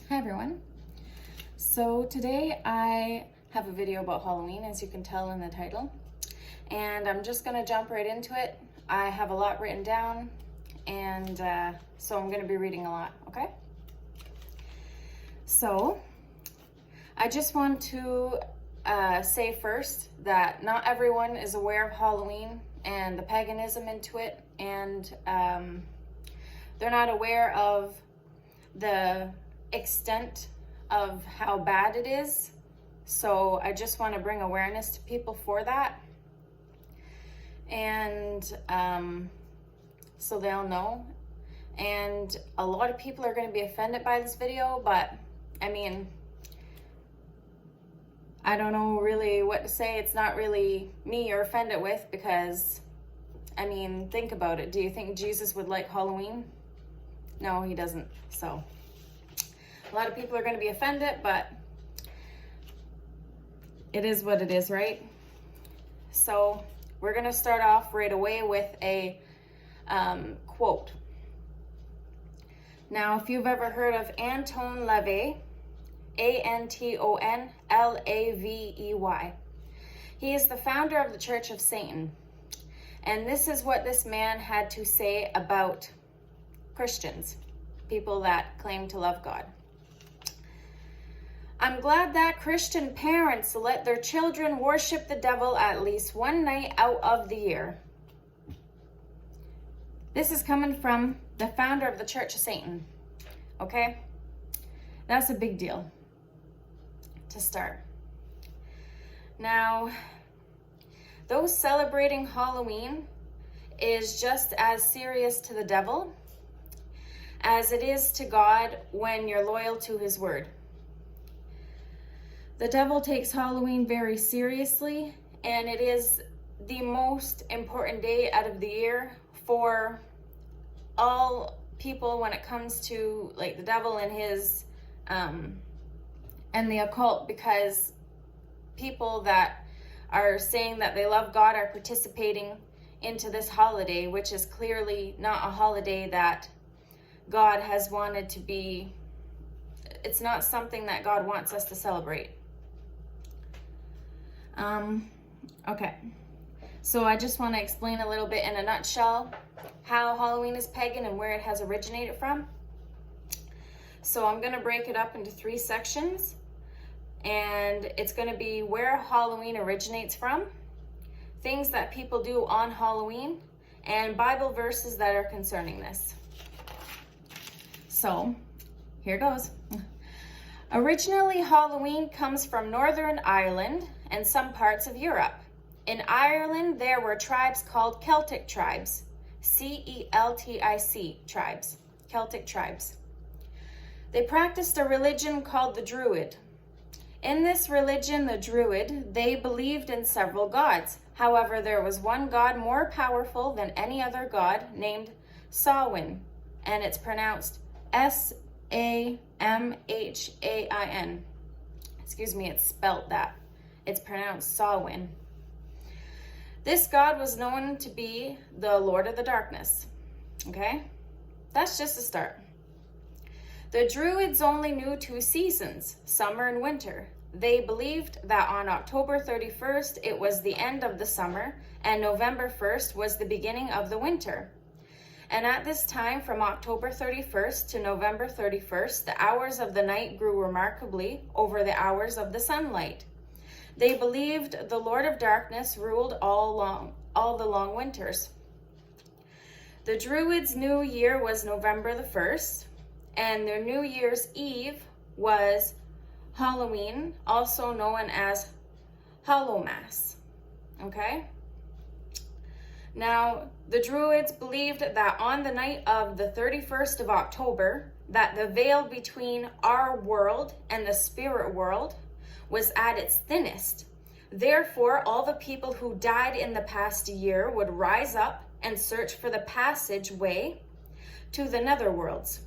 Hi everyone. So today I have a video about Halloween, as you can tell in the title, and I'm just going to jump right into it. I have a lot written down, and so I'm going to be reading a lot, okay? So I just want to say first that not everyone is aware of Halloween and the paganism into it, and they're not aware of the extent of how bad it is. So I just want to bring awareness to people for that, and so they'll know. And a lot of people are going to be offended by this video, but I mean, I don't know really what to say. It's not really me you're offended with, because I mean, think about it. Do you think Jesus would like Halloween? No, he doesn't. So a lot of people are going to be offended, but it is what it is, right? So we're going to start off right away with a quote. Now, if you've ever heard of Anton LaVey, Anton Lavey, he is the founder of the Church of Satan. And this is what this man had to say about Christians, people that claim to love God. I'm glad that Christian parents let their children worship the devil at least one night out of the year. This is coming from the founder of the Church of Satan, okay? That's a big deal to start. Now, those celebrating Halloween is just as serious to the devil as it is to God when you're loyal to his word. The devil takes Halloween very seriously, and it is the most important day out of the year for all people when it comes to like the devil and his and the occult, because people that are saying that they love God are participating into this holiday, which is clearly not a holiday that God has wanted to be. It's not something that God wants us to celebrate. Okay, so I just want to explain a little bit in a nutshell how Halloween is pagan and where it has originated from. So I'm going to break it up into 3 sections, and it's going to be where Halloween originates from, things that people do on Halloween, and Bible verses that are concerning this. So here goes. Originally, Halloween comes from Northern Ireland and some parts of Europe. In Ireland, there were tribes called Celtic tribes, Celtic tribes, Celtic tribes. They practiced a religion called the Druid. In this religion, the Druid, they believed in several gods. However, there was one god more powerful than any other god, named Samhain, and it's pronounced Samhain. Excuse me, it's spelt that. It's pronounced Samhain. This god was known to be the Lord of the Darkness. Okay? That's just a start. The Druids only knew 2 seasons, summer and winter. They believed that on October 31st, it was the end of the summer, and November 1st was the beginning of the winter. And at this time, from October 31st to November 31st, the hours of the night grew remarkably over the hours of the sunlight. They believed the Lord of Darkness ruled all the long winters. The Druids' New Year was November the 1st, and their New Year's Eve was Halloween, also known as Hallowmas. Okay? Now, the Druids believed that on the night of the 31st of October, that the veil between our world and the spirit world was at its thinnest. Therefore, all the people who died in the past year would rise up and search for the passageway to the netherworlds.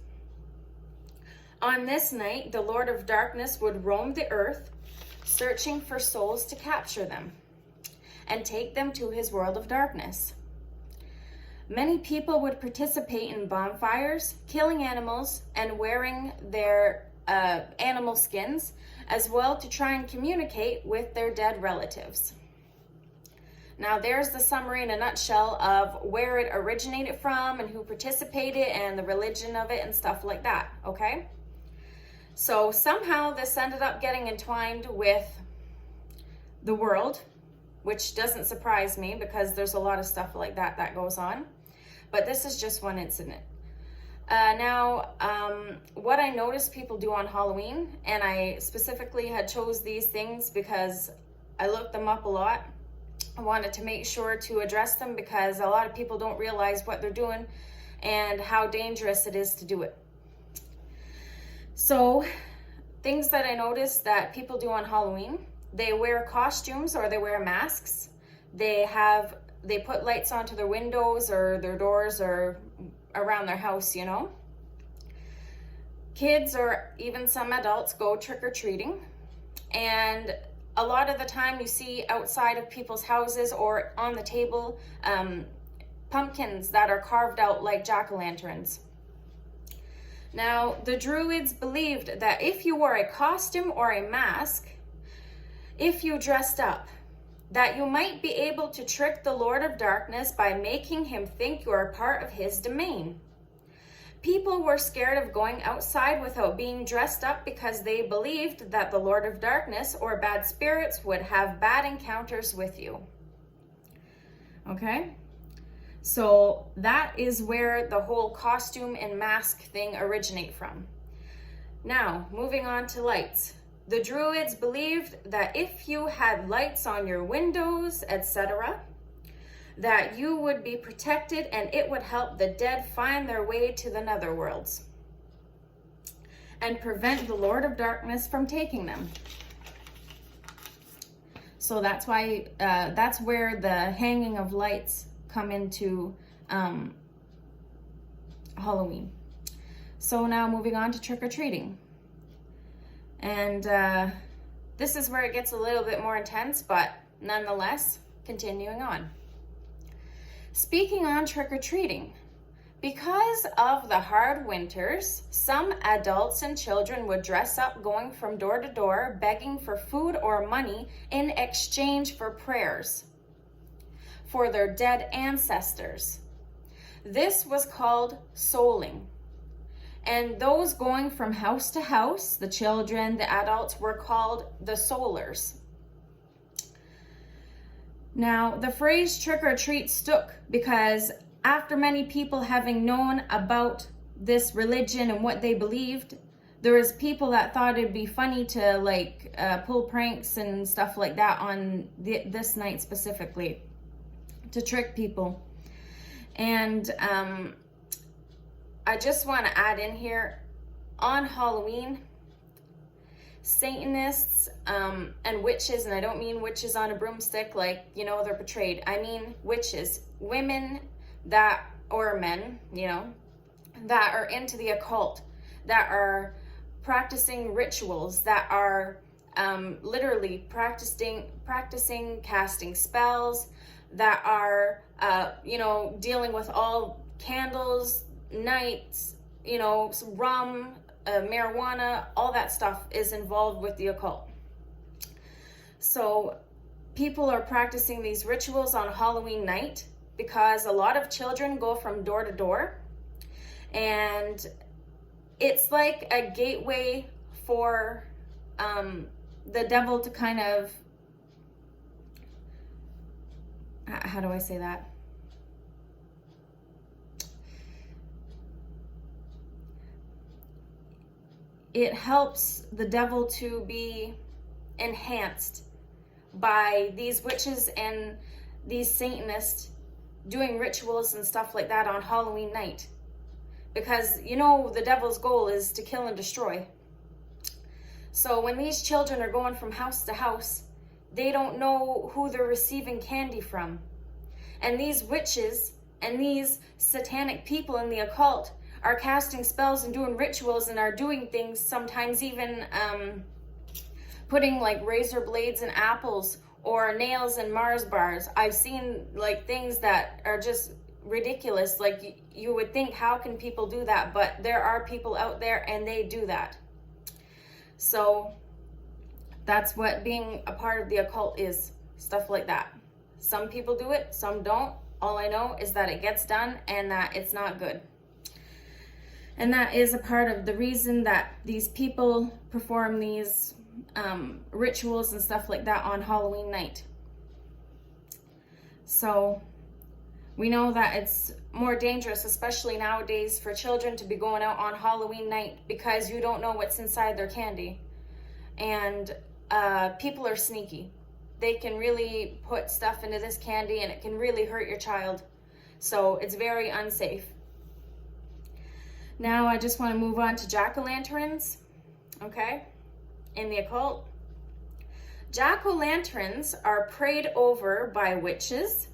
On this night, the Lord of Darkness would roam the earth, searching for souls to capture them and take them to his world of darkness. Many people would participate in bonfires, killing animals, and wearing their animal skins as well to try and communicate with their dead relatives. Now there's the summary in a nutshell of where it originated from and who participated and the religion of it and stuff like that, okay? So somehow this ended up getting entwined with the world, which doesn't surprise me because there's a lot of stuff like that that goes on. But this is just one incident. What I noticed people do on Halloween, and I specifically had chose these things because I looked them up a lot. I wanted to make sure to address them because a lot of people don't realize what they're doing and how dangerous it is to do it. So, things that I noticed that people do on Halloween, they wear costumes or they wear masks. They put lights onto their windows or their doors or around their house, you know. Kids or even some adults go trick-or-treating, and a lot of the time you see outside of people's houses or on the table pumpkins that are carved out like jack-o'-lanterns. Now, the Druids believed that if you wore a costume or a mask, if you dressed up, that you might be able to trick the Lord of Darkness by making him think you are part of his domain. People were scared of going outside without being dressed up because they believed that the Lord of Darkness or bad spirits would have bad encounters with you. Okay? So that is where the whole costume and mask thing originate from. Now, moving on to lights. The Druids believed that if you had lights on your windows, etc., that you would be protected and it would help the dead find their way to the netherworlds and prevent the Lord of Darkness from taking them. So that's why, that's where the hanging of lights come into Halloween. So now moving on to trick-or-treating. And this is where it gets a little bit more intense, but nonetheless, continuing on. Speaking on trick-or-treating, because of the hard winters, some adults and children would dress up going from door to door, begging for food or money in exchange for prayers for their dead ancestors. This was called souling. And those going from house to house, the children, the adults, were called the soulers. Now, the phrase trick or treat stuck because after many people having known about this religion and what they believed, there was people that thought it'd be funny to pull pranks and stuff like that on this night specifically to trick people. And I just want to add in here, on Halloween, Satanists and witches, and I don't mean witches on a broomstick like, you know, they're portrayed. I mean witches, women that, or men, you know, that are into the occult, that are practicing rituals, that are literally practicing casting spells, that are, dealing with all candles, nights, rum, marijuana, all that stuff is involved with the occult. So people are practicing these rituals on Halloween night because a lot of children go from door to door, and it's like a gateway for the devil to kind of, how do I say that? It helps the devil to be enhanced by these witches and these Satanists doing rituals and stuff like that on Halloween night. Because, the devil's goal is to kill and destroy. So when these children are going from house to house, they don't know who they're receiving candy from. And these witches and these satanic people in the occult are casting spells and doing rituals and are doing things, sometimes even putting like razor blades in apples or nails in Mars bars. I've seen like things that are just ridiculous. Like you would think, how can people do that? But there are people out there and they do that. So that's what being a part of the occult is, stuff like that. Some people do it, some don't. All I know is that it gets done and that it's not good. And that is a part of the reason that these people perform these rituals and stuff like that on Halloween night. So we know that it's more dangerous, especially nowadays, for children to be going out on Halloween night because you don't know what's inside their candy. And people are sneaky. They can really put stuff into this candy and it can really hurt your child. So it's very unsafe. Now I just want to move on to jack-o'-lanterns, okay, in the occult. Jack-o'-lanterns are prayed over by witches,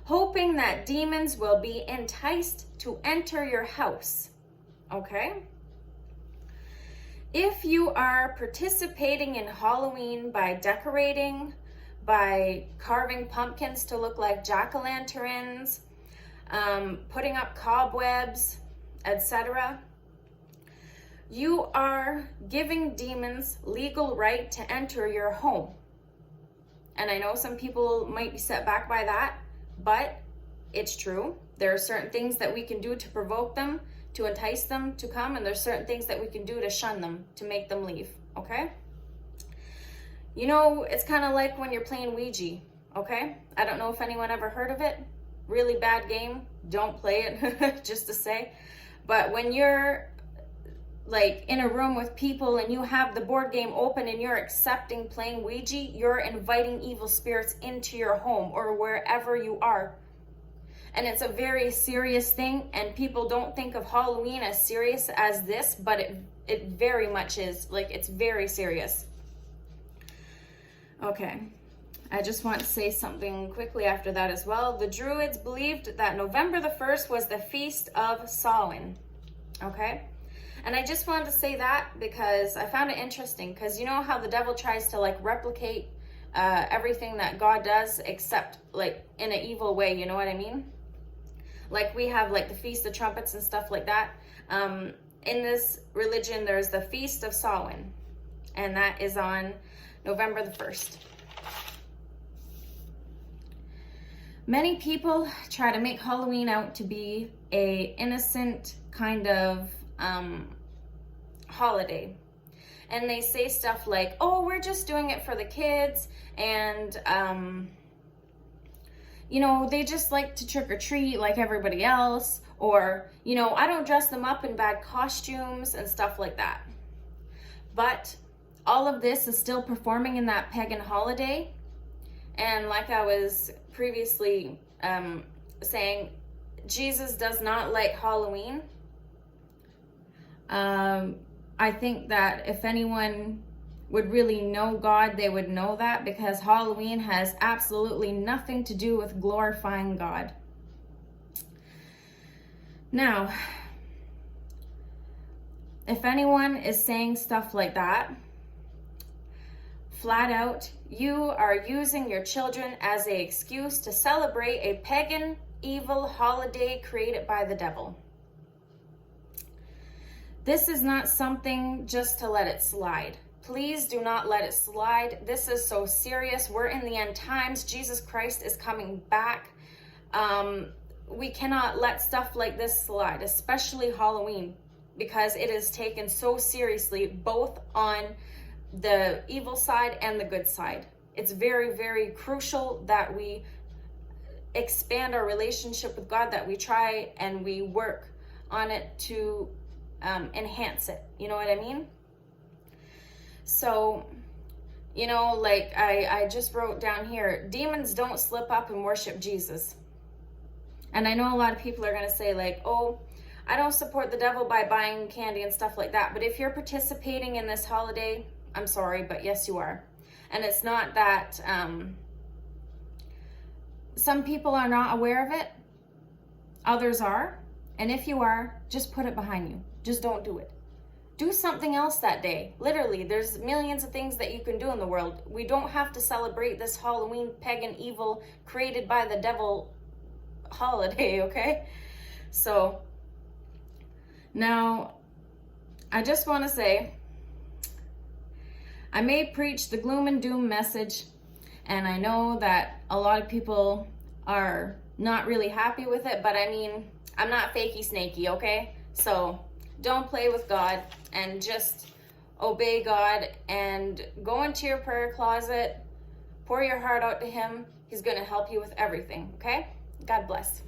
hoping that demons will be enticed to enter your house, okay? If you are participating in Halloween by decorating, by carving pumpkins to look like jack-o'-lanterns, putting up cobwebs, etc., you are giving demons legal right to enter your home. And I know some people might be set back by that, but it's true. There are certain things that we can do to provoke them, to entice them to come, and there's certain things that we can do to shun them, to make them leave, okay? You know, it's kind of like when you're playing Ouija, okay? I don't know if anyone ever heard of it. Really bad game. Don't play it, just to say. But when you're like in a room with people and you have the board game open and you're accepting playing Ouija, you're inviting evil spirits into your home or wherever you are. And it's a very serious thing, and people don't think of Halloween as serious as this, but it very much is. Like, it's very serious. Okay, I just want to say something quickly after that as well. The Druids believed that November the 1st was the Feast of Samhain, okay? And I just wanted to say that because I found it interesting, because you know how the devil tries to like replicate everything that God does, except like in an evil way, you know what I mean? Like we have like the Feast of Trumpets and stuff like that. In this religion, there's the Feast of Samhain, and that is on November the 1st. Many people try to make Halloween out to be a innocent kind of holiday. And they say stuff like, oh, we're just doing it for the kids, and you know, they just like to trick or treat like everybody else, or, you know, I don't dress them up in bad costumes and stuff like that. But all of this is still performing in that pagan holiday. And like I was previously saying, Jesus does not like Halloween. I think that if anyone would really know God, they would know that, because Halloween has absolutely nothing to do with glorifying God. Now, if anyone is saying stuff like that, flat out, you are using your children as an excuse to celebrate a pagan, evil holiday created by the devil. This is not something just to let it slide. Please do not let it slide. This is so serious. We're in the end times. Jesus Christ is coming back. We cannot let stuff like this slide, especially Halloween, because it is taken so seriously, both on the evil side and the good side. It's very, very crucial that we expand our relationship with God, that we try and we work on it to enhance it. You know what I mean? So, you know, like I just wrote down here, demons don't slip up and worship Jesus. And I know a lot of people are going to say like, oh, I don't support the devil by buying candy and stuff like that. But if you're participating in this holiday, I'm sorry, but yes, you are. And it's not that some people are not aware of it. Others are. And if you are, just put it behind you. Just don't do it. Do something else that day. Literally, there's millions of things that you can do in the world. We don't have to celebrate this Halloween pagan evil created by the devil holiday, okay? So, now, I just want to say, I may preach the gloom and doom message, and I know that a lot of people are not really happy with it, but I mean, I'm not fakey snaky, okay? So don't play with God and just obey God and go into your prayer closet, pour your heart out to Him. He's going to help you with everything, okay? God bless.